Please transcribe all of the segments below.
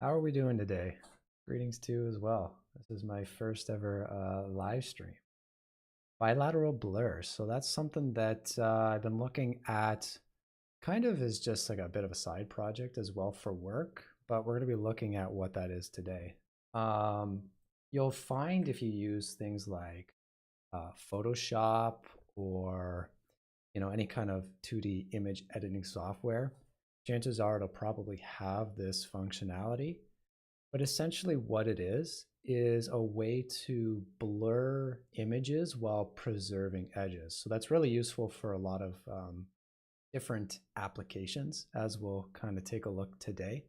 How are we doing today? Greetings to you as well. This is my first ever live stream. Bilateral blur. So that's something that I've been looking at kind of as just like a bit of a side project as well for work, but we're going to be looking at what that is today. Um, you'll find if you use things like Photoshop or any kind of 2D image editing software, chances are it'll probably have this functionality. But essentially, what it is a way to blur images while preserving edges. So that's really useful for a lot of different applications, as we'll kind of take a look today.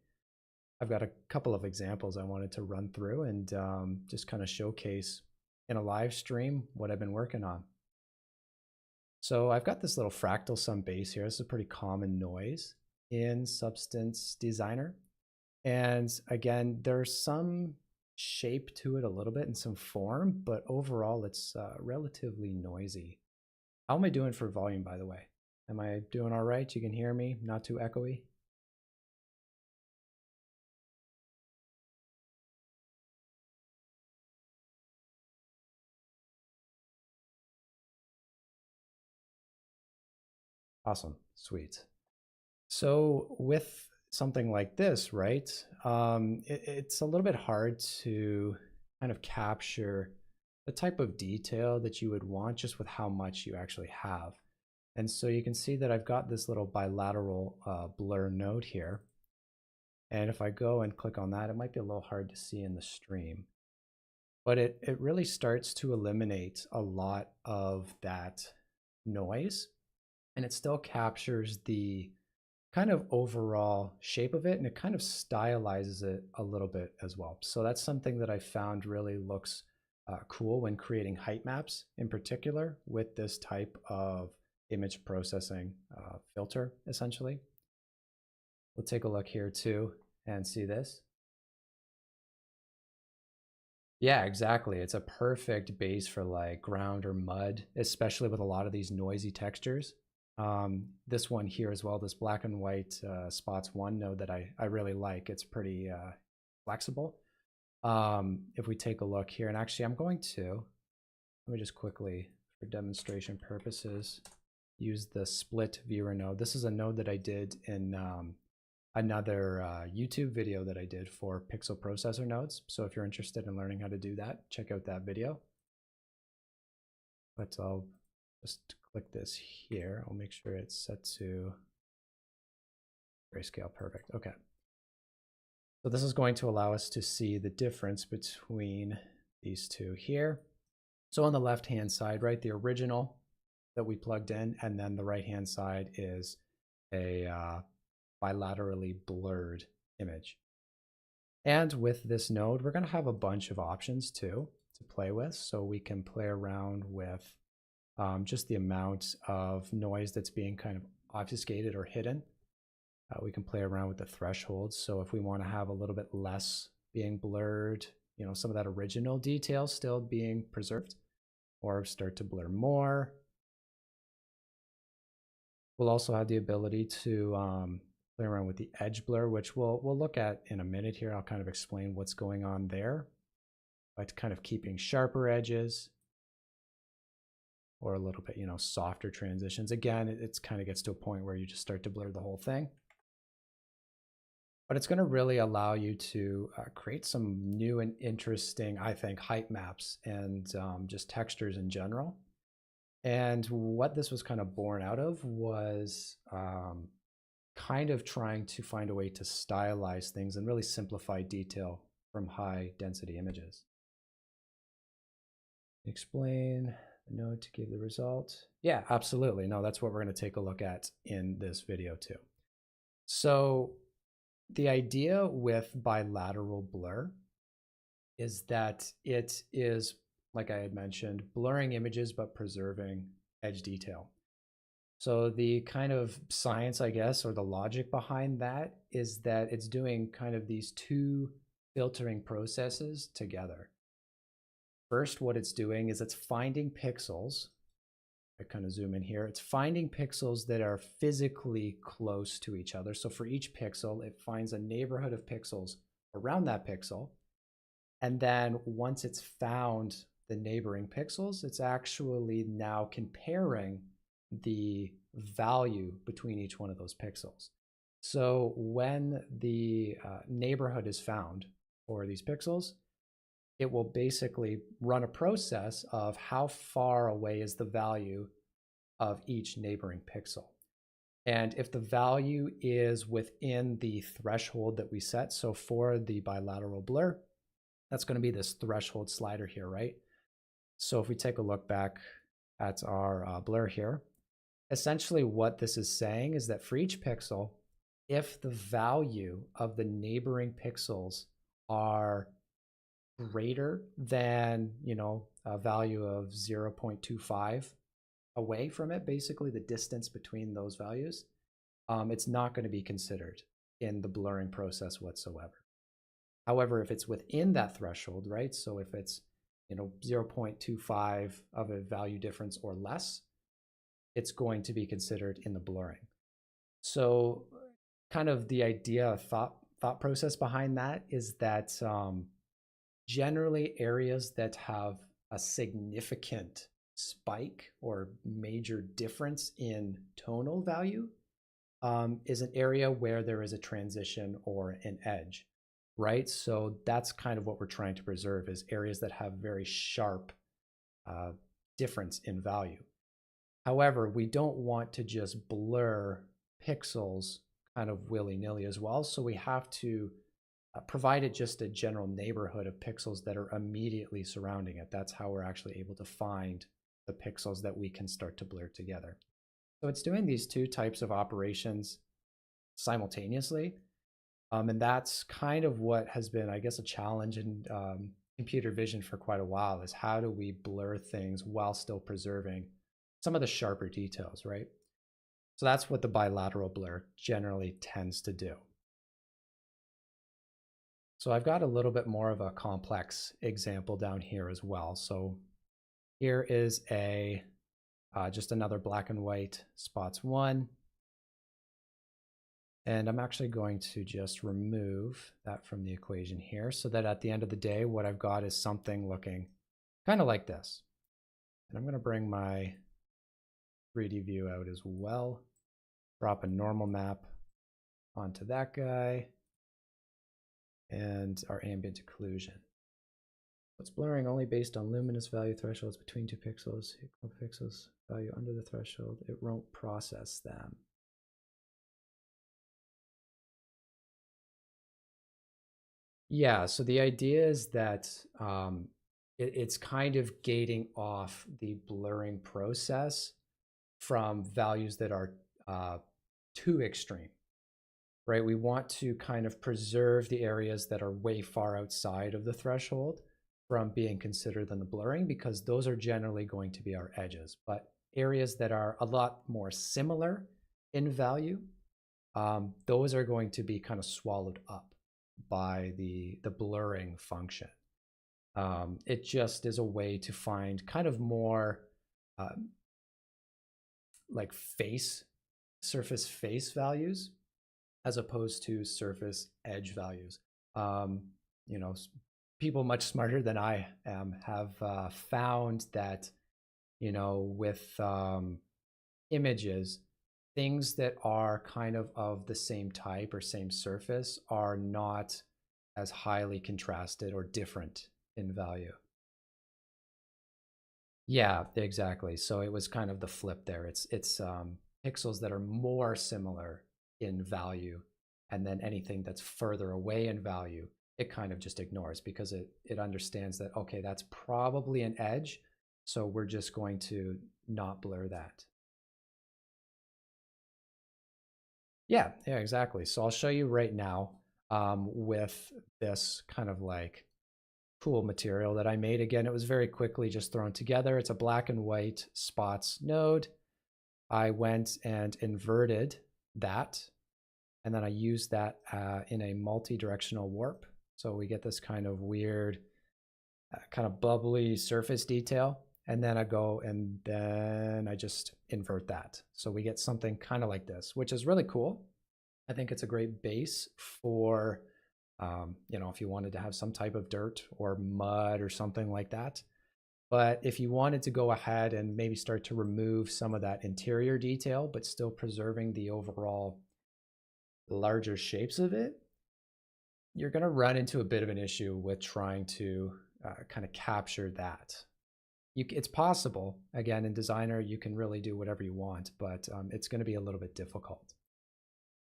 I've got a couple of examples I wanted to run through and just kind of showcase in a live stream what I've been working on. So I've got this little fractal sum base here. This is a pretty common noise in Substance Designer. And again, there's some shape to it a little bit and some form, but overall it's relatively noisy. How am I doing for volume, by the way? Am I doing all right? You can hear me, not too echoey? Awesome, sweet. So with something like this, right, it's a little bit hard to kind of capture the type of detail that you would want just with how much you actually have. And so you can see that I've got this little bilateral blur node here. And if I go and click on that, it might be a little hard to see in the stream. But it really starts to eliminate a lot of that noise. And it still captures the kind of overall shape of it, and it kind of stylizes it a little bit as well. So that's something that I found really looks cool when creating height maps in particular with this type of image processing filter, essentially. We'll take a look here too and see this. Yeah, exactly. It's a perfect base for like ground or mud, especially with a lot of these noisy textures. This one here as well, this black and white spots one node that I really like. It's pretty flexible. If we take a look here, and actually I'm going to, let me just quickly, for demonstration purposes, use the split viewer node. This is a node that I did in another YouTube video that I did for pixel processor nodes. So if you're interested in learning how to do that, check out that video. But I'll just click this here. I'll make sure it's set to grayscale. Perfect. Okay. So this is going to allow us to see the difference between these two here. So on the left-hand side, right, the original that we plugged in, and then the right-hand side is a bilaterally blurred image. And with this node, we're going to have a bunch of options too to play with. So we can play around with just the amount of noise that's being kind of obfuscated or hidden. We can play around with the thresholds. So if we want to have a little bit less being blurred, some of that original detail still being preserved, or start to blur more. We'll also have the ability to play around with the edge blur, which we'll look at in a minute here. I'll kind of explain what's going on there by kind of keeping sharper edges or a little bit, softer transitions. Again, it's kind of gets to a point where you just start to blur the whole thing. But it's going to really allow you to create some new and interesting, I think, height maps and just textures in general. And what this was kind of born out of was kind of trying to find a way to stylize things and really simplify detail from high density images. Explain the node to give the result. Yeah, absolutely. No, that's what we're going to take a look at in this video too. So the idea with bilateral blur is that it is, like I had mentioned, blurring images but preserving edge detail. So the kind of science, I guess, or the logic behind that is that it's doing kind of these two filtering processes together. First, what it's doing is it's finding pixels. I kind of zoom in here. It's finding pixels that are physically close to each other. So for each pixel, it finds a neighborhood of pixels around that pixel. And then once it's found the neighboring pixels, it's actually now comparing the value between each one of those pixels. So when the neighborhood is found for these pixels, it will basically run a process of how far away is the value of each neighboring pixel. And if the value is within the threshold that we set, so for the bilateral blur, that's going to be this threshold slider here, right? So if we take a look back at our blur here, essentially what this is saying is that for each pixel, if the value of the neighboring pixels are greater than, a value of 0.25 away from it, basically the distance between those values, it's not going to be considered in the blurring process whatsoever. However, if it's within that threshold, right? So if it's 0.25 of a value difference or less, it's going to be considered in the blurring. So kind of the idea, thought process behind that is that generally areas that have a significant spike or major difference in tonal value is an area where there is a transition or an edge, right? So that's kind of what we're trying to preserve, is areas that have very sharp difference in value. However, we don't want to just blur pixels kind of willy-nilly as well. So we have to provide it just a general neighborhood of pixels that are immediately surrounding it. That's how we're actually able to find the pixels that we can start to blur together. So it's doing these two types of operations simultaneously. And that's kind of what has been, I guess, a challenge in computer vision for quite a while, is how do we blur things while still preserving some of the sharper details, right? So that's what the bilateral blur generally tends to do. So I've got a little bit more of a complex example down here as well. So here is a just another black and white spots 1. And I'm actually going to just remove that from the equation here, so that at the end of the day, what I've got is something looking kind of like this. And I'm going to bring my 3D view out as well. Drop a normal map onto that guy and our ambient occlusion. It's blurring only based on luminous value thresholds between 2 pixels. Pixels value under the threshold, it won't process them. Yeah, so the idea is that it's kind of gating off the blurring process from values that are too extreme, right? We want to kind of preserve the areas that are way far outside of the threshold from being considered in the blurring, because those are generally going to be our edges. But areas that are a lot more similar in value, those are going to be kind of swallowed up by the blurring function. It just is a way to find kind of more like surface face values as opposed to surface edge values. People much smarter than I am have found that, with images, things that are kind of the same type or same surface are not as highly contrasted or different in value. Yeah, exactly. So it was kind of the flip there. It's pixels that are more similar in value, and then anything that's further away in value, it kind of just ignores, because it understands that, okay, that's probably an edge, so we're just going to not blur that. Yeah, exactly. So I'll show you right now with this kind of like cool material that I made. Again, it was very quickly just thrown together. It's a black and white spots node. I went and inverted that, and then I used that in a multi-directional warp. So we get this kind of weird, kind of bubbly surface detail. And then I go and then I just invert that. So we get something kind of like this, which is really cool. I think it's a great base for you know, if you wanted to have some type of dirt or mud or something like that. But if you wanted to go ahead and maybe start to remove some of that interior detail, but still preserving the overall larger shapes of it, you're going to run into a bit of an issue with trying to kind of capture that. It's possible. Again, in Designer, you can really do whatever you want, but it's going to be a little bit difficult.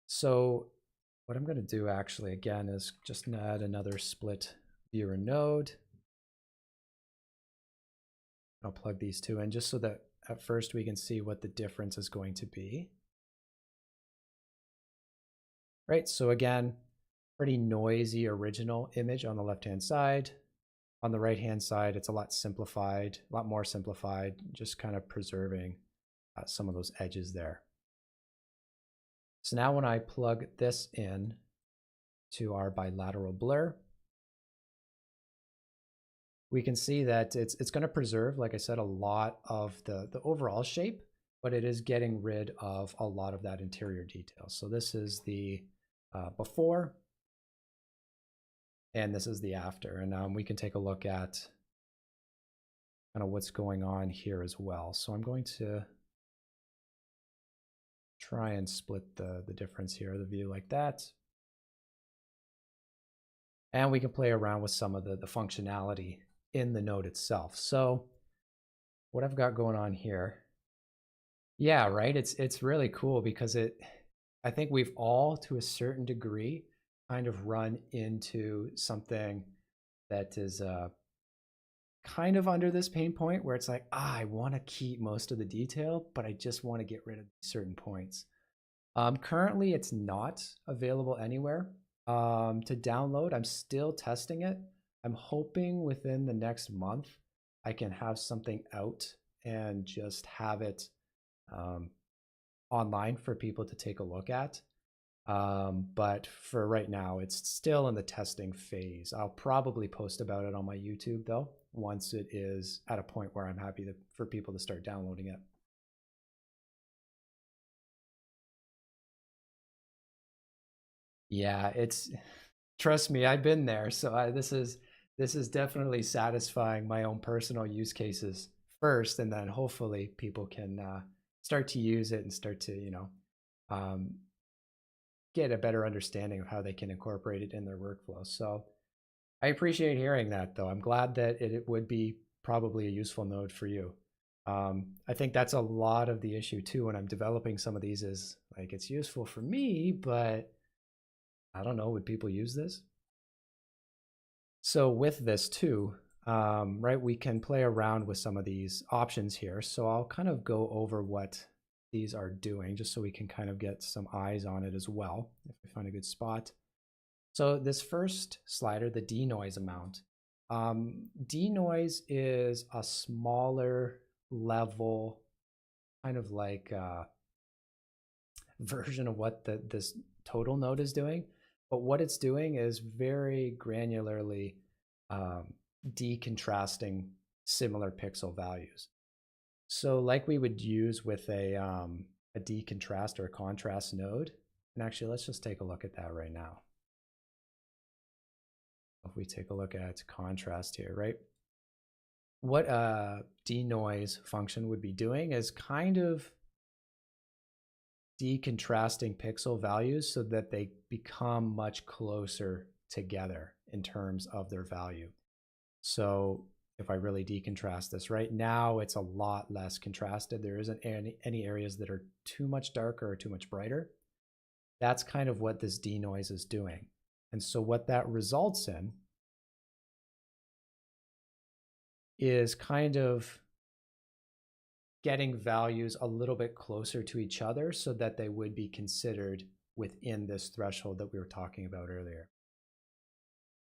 So what I'm going to do actually, again, is just add another split viewer node. I'll plug these two in just so that at first we can see what the difference is going to be. Right, so again, pretty noisy original image on the left-hand side. On the right-hand side, it's a lot simplified, a lot more simplified, just kind of preserving some of those edges there. So now when I plug this in to our bilateral blur, we can see that it's going to preserve, like I said, a lot of the overall shape, but it is getting rid of a lot of that interior detail. So this is the before, and this is the after. And we can take a look at kind of what's going on here as well. So I'm going to try and split the difference here, the view like that. And we can play around with some of the functionality in the node itself. So what I've got going on here, yeah, right. It's really cool because I think we've all, to a certain degree, kind of run into something that is kind of under this pain point where it's like, I want to keep most of the detail, but I just want to get rid of certain points. Currently, it's not available anywhere to download. I'm still testing it. I'm hoping within the next month I can have something out and just have it online for people to take a look at. But for right now, it's still in the testing phase. I'll probably post about it on my YouTube though, once it is at a point where I'm happy for people to start downloading it. Yeah, trust me, I've been there. So this is definitely satisfying my own personal use cases first, and then hopefully people can start to use it and start to, you know, get a better understanding of how they can incorporate it in their workflow. So I appreciate hearing that, though. I'm glad that it would be probably a useful node for you. I think that's a lot of the issue too when I'm developing some of these is like it's useful for me, but I don't know, would people use this? So with this too, right, we can play around with some of these options here. So I'll kind of go over what these are doing just so we can kind of get some eyes on it as well, if we find a good spot. So this first slider, the denoise amount, denoise is a smaller level, kind of like version of what this total node is doing. But what it's doing is very granularly decontrasting similar pixel values. So like we would use with a decontrast or a contrast node. And actually, let's just take a look at that right now. If we take a look at contrast here, right? What a denoise function would be doing is kind of decontrasting pixel values so that they become much closer together in terms of their value. So if I really decontrast this right now, it's a lot less contrasted. There isn't any areas that are too much darker or too much brighter. That's kind of what this denoise is doing. And so what that results in is kind of getting values a little bit closer to each other so that they would be considered within this threshold that we were talking about earlier.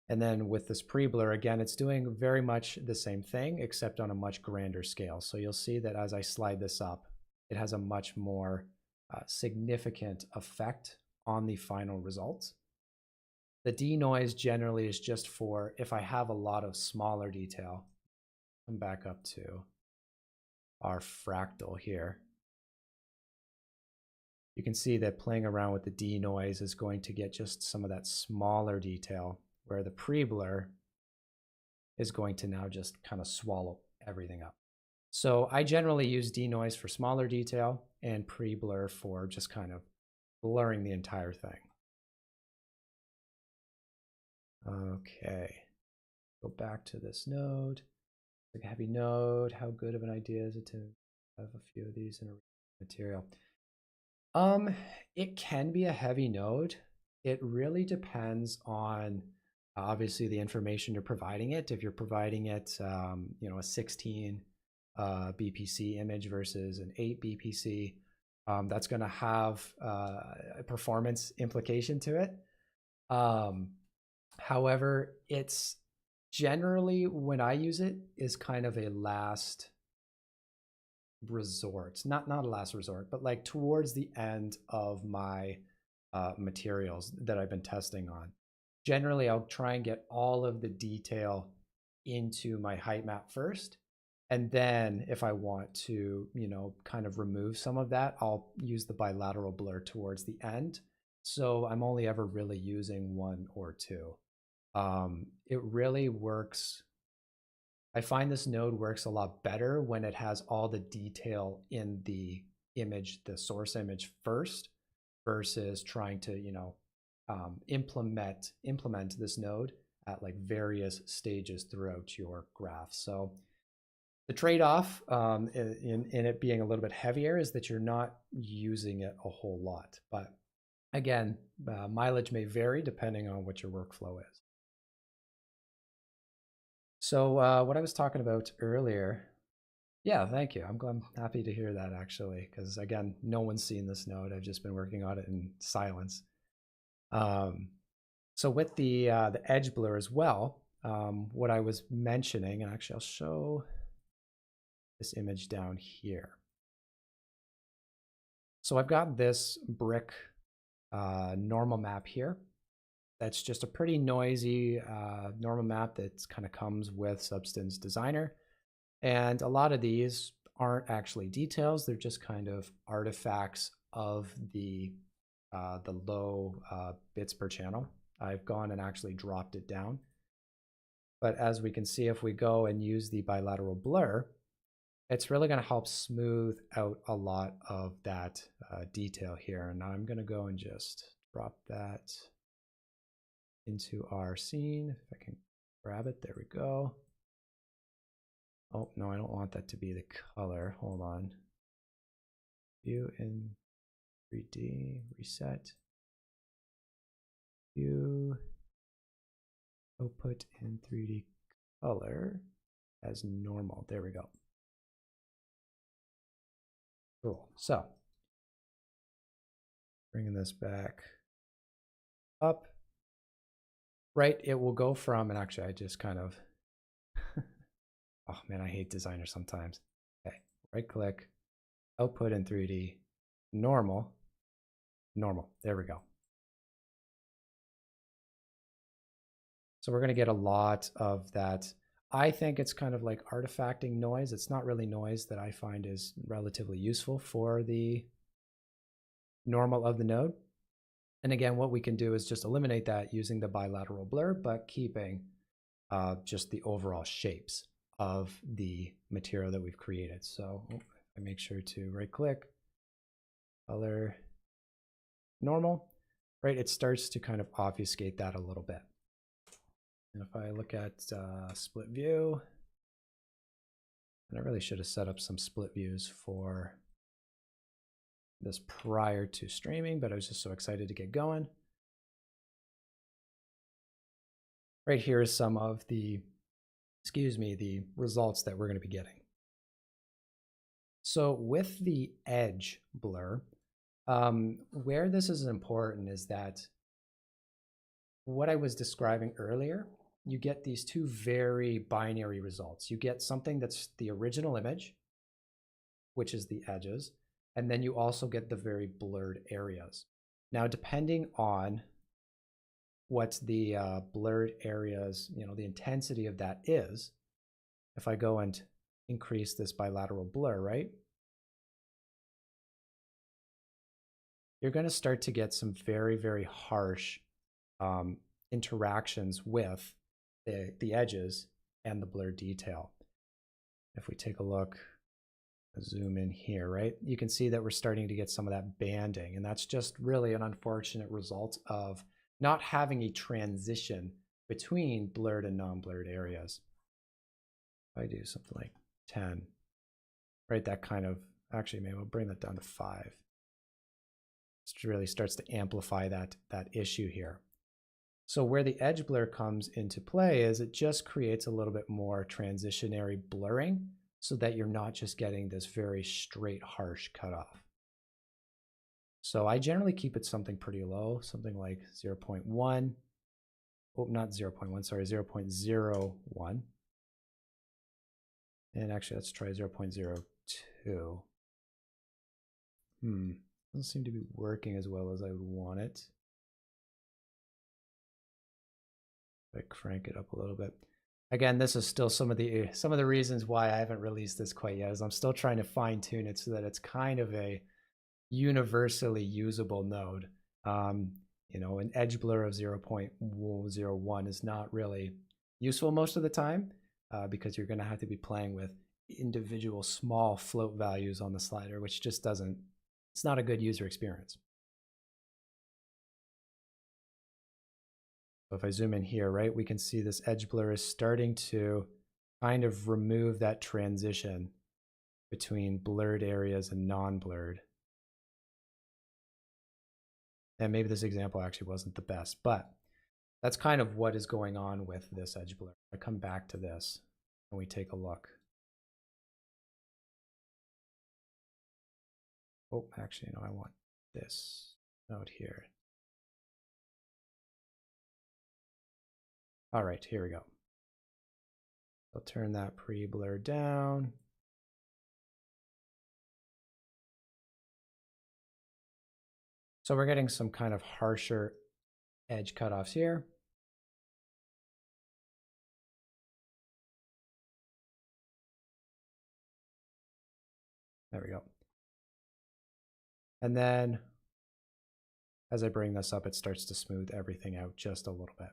And then with this pre-blur, again, it's doing very much the same thing, except on a much grander scale. So you'll see that as I slide this up, it has a much more significant effect on the final results. The denoise generally is just for if I have a lot of smaller detail. Come back up to our fractal here. can see that playing around with the denoise is going to get just some of that smaller detail, where the pre-blur is going to now just kind of swallow everything up. So I generally use denoise for smaller detail and pre-blur for just kind of blurring the entire thing. Okay, go back to this node. Like a heavy node, how good of an idea is it to have a few of these in a material? It can be a heavy node. It really depends on obviously the information you're providing it. If you're providing it, you know, a 16 BPC image versus an 8 BPC, that's going to have a performance implication to it. However, it's generally, when I use it, is kind of a last resort. Not a last resort, but like towards the end of my materials that I've been testing on. Generally, I'll try and get all of the detail into my height map first. And then if I want to, you know, kind of remove some of that, I'll use the bilateral blur towards the end. So I'm only ever really using one or two. It really works. I find this node works a lot better when it has all the detail in the image, the source image first, versus trying to, you know, implement this node at like various stages throughout your graph. So the trade-off in it being a little bit heavier is that you're not using it a whole lot. But again, mileage may vary depending on what your workflow is. So what I was talking about earlier, yeah, thank you. I'm happy to hear that, actually, because again, no one's seen this node. I've just been working on it in silence. So with the edge blur as well, what I was mentioning, and actually I'll show this image down here. So I've got this brick normal map here. That's just a pretty noisy normal map that kind of comes with Substance Designer. And a lot of these aren't actually details. They're just kind of artifacts of the low bits per channel. I've gone and actually dropped it down. But as we can see, if we go and use the bilateral blur, it's really going to help smooth out a lot of that detail here. And now I'm going to go and just drop that into our scene. If I can grab it, there we go. Oh, no, I don't want that to be the color. Hold on. View in 3D, reset. View, output in 3D color as normal. There we go. Cool. So, bringing this back up. Right, it will go from, and actually I just kind of, oh man, I hate Designer sometimes. Okay, right click, output in 3D, normal, normal, there we go. So we're gonna get a lot of that. I think it's kind of like artifacting noise. It's not really noise that I find is relatively useful for the normal of the node. And again, what we can do is just eliminate that using the bilateral blur, but keeping just the overall shapes of the material that we've created. So I make sure to right click, color, normal, right? It starts to kind of obfuscate that a little bit. And if I look at split view, and I really should have set up some split views for this prior to streaming, but I was just so excited to get going. Right here is some of the, the results that we're going to be getting. So with the edge blur, where this is important is that what I was describing earlier, you get these two very binary results. You get something that's the original image, which is the edges, and then you also get the very blurred areas. Now, depending on what the blurred areas, the intensity of that is, if I go and increase this bilateral blur, right? you're going to start to get some very, very harsh interactions with the edges and the blur detail. If we take a look, zoom in here, right? You can see that we're starting to get some of that banding, and that's just really an unfortunate result of not having a transition between blurred and non-blurred areas. If I do something like 10, right, that kind of, actually maybe we'll bring that down to 5. This really starts to amplify that issue here. So where the edge blur comes into play is it just creates a little bit more transitionary blurring so that you're not just getting this very straight, harsh cutoff. So I generally keep it something pretty low, something like 0.1. Oh, not 0.1, sorry, 0.01. And actually, let's try 0.02. Doesn't seem to be working as well as I would want it. If I crank it up a little bit. Again, this is still some of the reasons why I haven't released this quite yet, is I'm still trying to fine tune it so that it's kind of a universally usable node. You know, an edge blur of 0.01 is not really useful most of the time because you're going to have to be playing with individual small float values on the slider, which just doesn't, it's not a good user experience. So if I zoom in here, right, we can see this edge blur is starting to kind of remove that transition between blurred areas and non-blurred. And maybe this example actually wasn't the best, but that's kind of what is going on with this edge blur. I come back to this and we take a look. Oh, actually, no, I want this node here. All right, here we go. I'll turn that pre-blur down. So we're getting some kind of harsher edge cutoffs here. There we go. And then as I bring this up, it starts to smooth everything out just a little bit.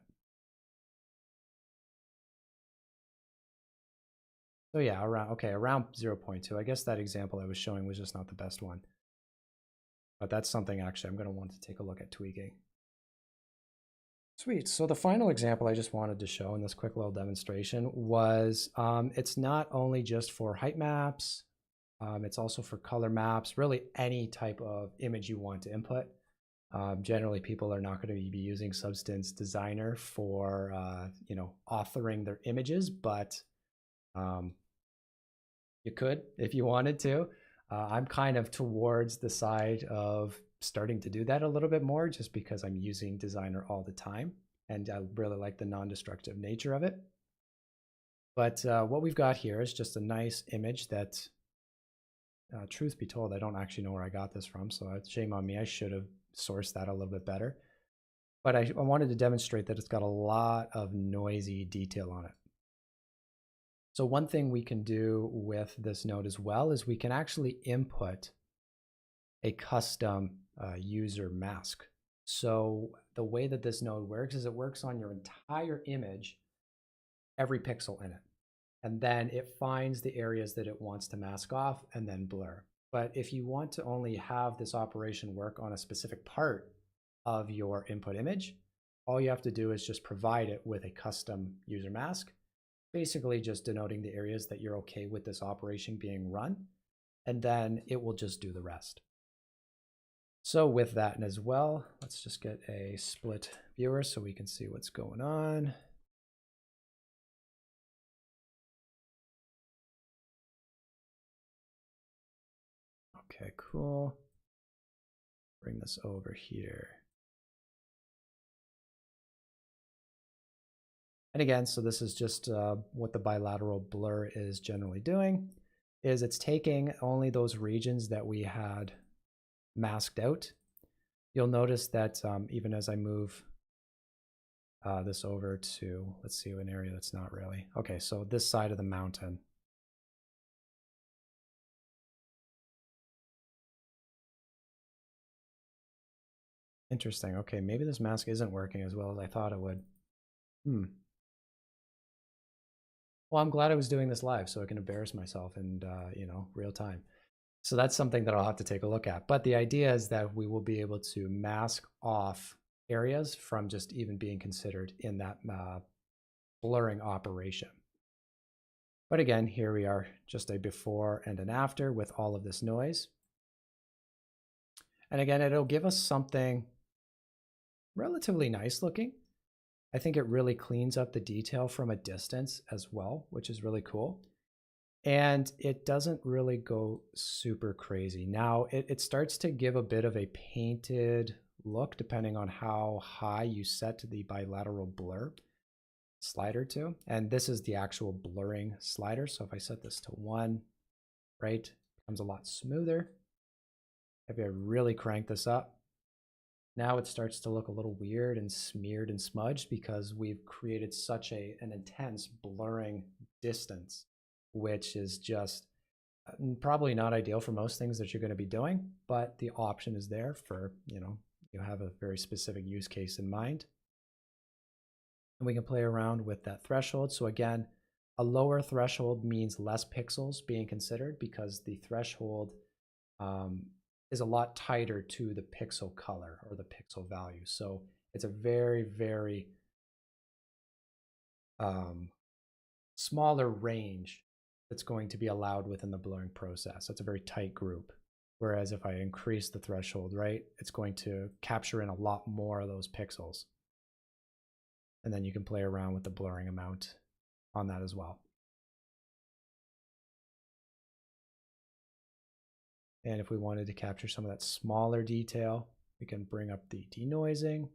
So yeah, around 0.2. I guess that example I was showing was just not the best one. But that's something actually I'm going to want to take a look at tweaking. Sweet. So the final example I just wanted to show in this quick little demonstration was it's not only just for height maps, it's also for color maps, really any type of image you want to input. Generally, people are not going to be using Substance Designer for you know, authoring their images, but you could if you wanted to. I'm kind of towards the side of starting to do that a little bit more just because I'm using Designer all the time and I really like the non-destructive nature of it. But what we've got here is just a nice image that, truth be told, I don't actually know where I got this from, so shame on me. I should have sourced that a little bit better. But I wanted to demonstrate that it's got a lot of noisy detail on it. So one thing we can do with this node as well is we can actually input a custom user mask. So the way that this node works is it works on your entire image, every pixel in it. And then it finds the areas that it wants to mask off and then blur. But if you want to only have this operation work on a specific part of your input image, all you have to do is just provide it with a custom user mask, basically just denoting the areas that you're okay with this operation being run, and then it will just do the rest. So with that and as well, let's just get a split viewer so we can see what's going on. Okay, cool. Bring this over here. And again, so this is just what the bilateral blur is generally doing, is it's taking only those regions that we had masked out. You'll notice that even as I move this over to, let's see, an area that's not really. Okay, so this side of the mountain. Interesting. Okay, maybe this mask isn't working as well as I thought it would. Well, I'm glad I was doing this live so I can embarrass myself in, real time. So that's something that I'll have to take a look at. But the idea is that we will be able to mask off areas from just even being considered in that blurring operation. But again, here we are, just a before and an after with all of this noise. And again, it'll give us something relatively nice looking. I think it really cleans up the detail from a distance as well, which is really cool. And it doesn't really go super crazy. Now, it starts to give a bit of a painted look depending on how high you set the bilateral blur slider to. And this is the actual blurring slider. So if I set this to 1, right, it becomes a lot smoother. If I really crank this up, now it starts to look a little weird and smeared and smudged because we've created such an intense blurring distance, which is just probably not ideal for most things that you're going to be doing, but the option is there for, you have a very specific use case in mind. And we can play around with that threshold. So again, a lower threshold means less pixels being considered because the threshold is a lot tighter to the pixel color or the pixel value. So it's a very, very smaller range that's going to be allowed within the blurring process. That's a very tight group. Whereas if I increase the threshold, right, it's going to capture in a lot more of those pixels. And then you can play around with the blurring amount on that as well. And if we wanted to capture some of that smaller detail, we can bring up the denoising.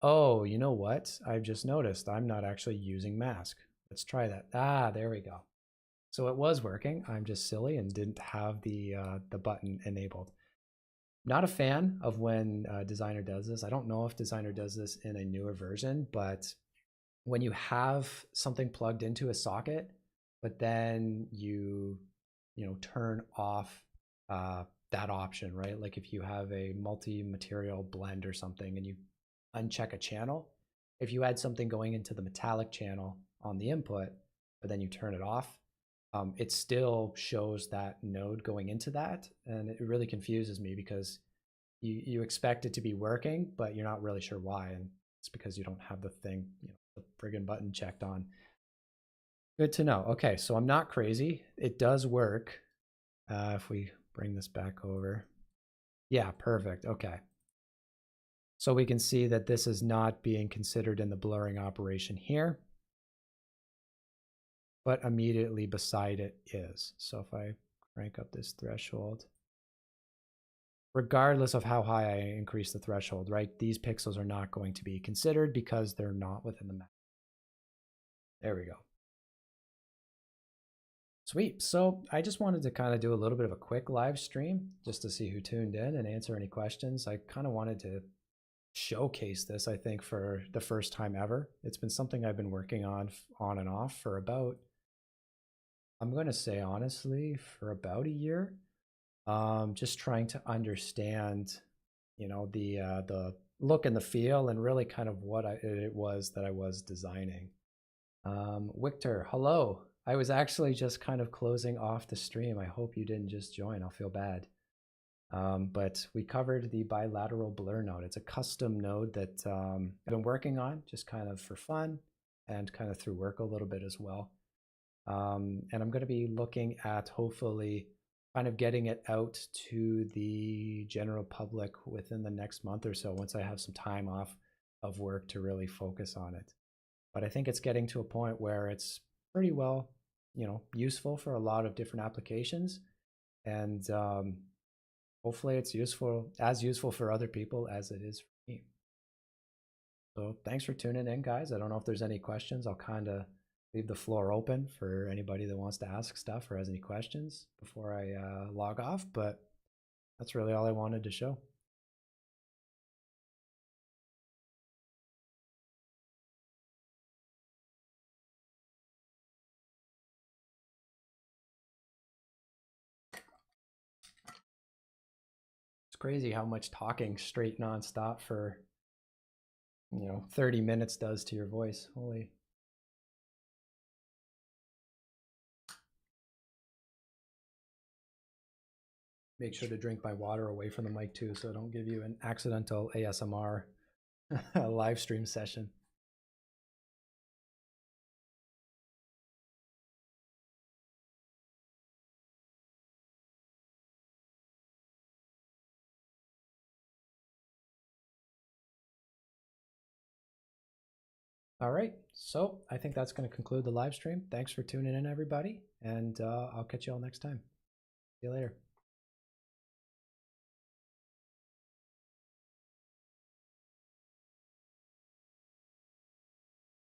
Oh, you know what? I've just noticed I'm not actually using mask. Let's try that. Ah, there we go. So it was working. I'm just silly and didn't have the button enabled. Not a fan of when Designer does this. I don't know if Designer does this in a newer version, but when you have something plugged into a socket, but then you turn off that option, right? Like if you have a multi-material blend or something and you uncheck a channel, if you add something going into the metallic channel on the input, but then you turn it off, it still shows that node going into that. And it really confuses me because you expect it to be working, but you're not really sure why. And it's because you don't have the thing, the friggin' button checked on. Good to know. Okay, so I'm not crazy. It does work. If we bring this back over. Yeah, perfect. Okay. So we can see that this is not being considered in the blurring operation here, but immediately beside it is. So if I crank up this threshold, regardless of how high I increase the threshold, right, these pixels are not going to be considered because they're not within the map. There we go. Sweet. So I just wanted to kind of do a little bit of a quick live stream just to see who tuned in and answer any questions. I kind of wanted to showcase this, I think, for the first time ever. It's been something I've been working on and off for about, I'm going to say honestly, for about a year. Just trying to understand, the look and the feel and really kind of what it was that I was designing. Victor, hello. I was actually just kind of closing off the stream. I hope you didn't just join. I'll feel bad. But we covered the bilateral blur node. It's a custom node that I've been working on just kind of for fun and kind of through work a little bit as well. And I'm going to be looking at hopefully kind of getting it out to the general public within the next month or so once I have some time off of work to really focus on it. But I think it's getting to a point where it's pretty well, useful for a lot of different applications. And hopefully it's as useful for other people as it is for me. So thanks for tuning in, guys. I don't know if there's any questions. I'll kind of leave the floor open for anybody that wants to ask stuff or has any questions before I log off, but that's really all I wanted to show. crazy how much talking straight nonstop for 30 minutes does to your voice. Holy. Make sure to drink my water away from the mic too, so I don't give you an accidental ASMR live stream session. All right, so I think that's going to conclude the live stream. Thanks for tuning in, everybody, and I'll catch you all next time. See you later.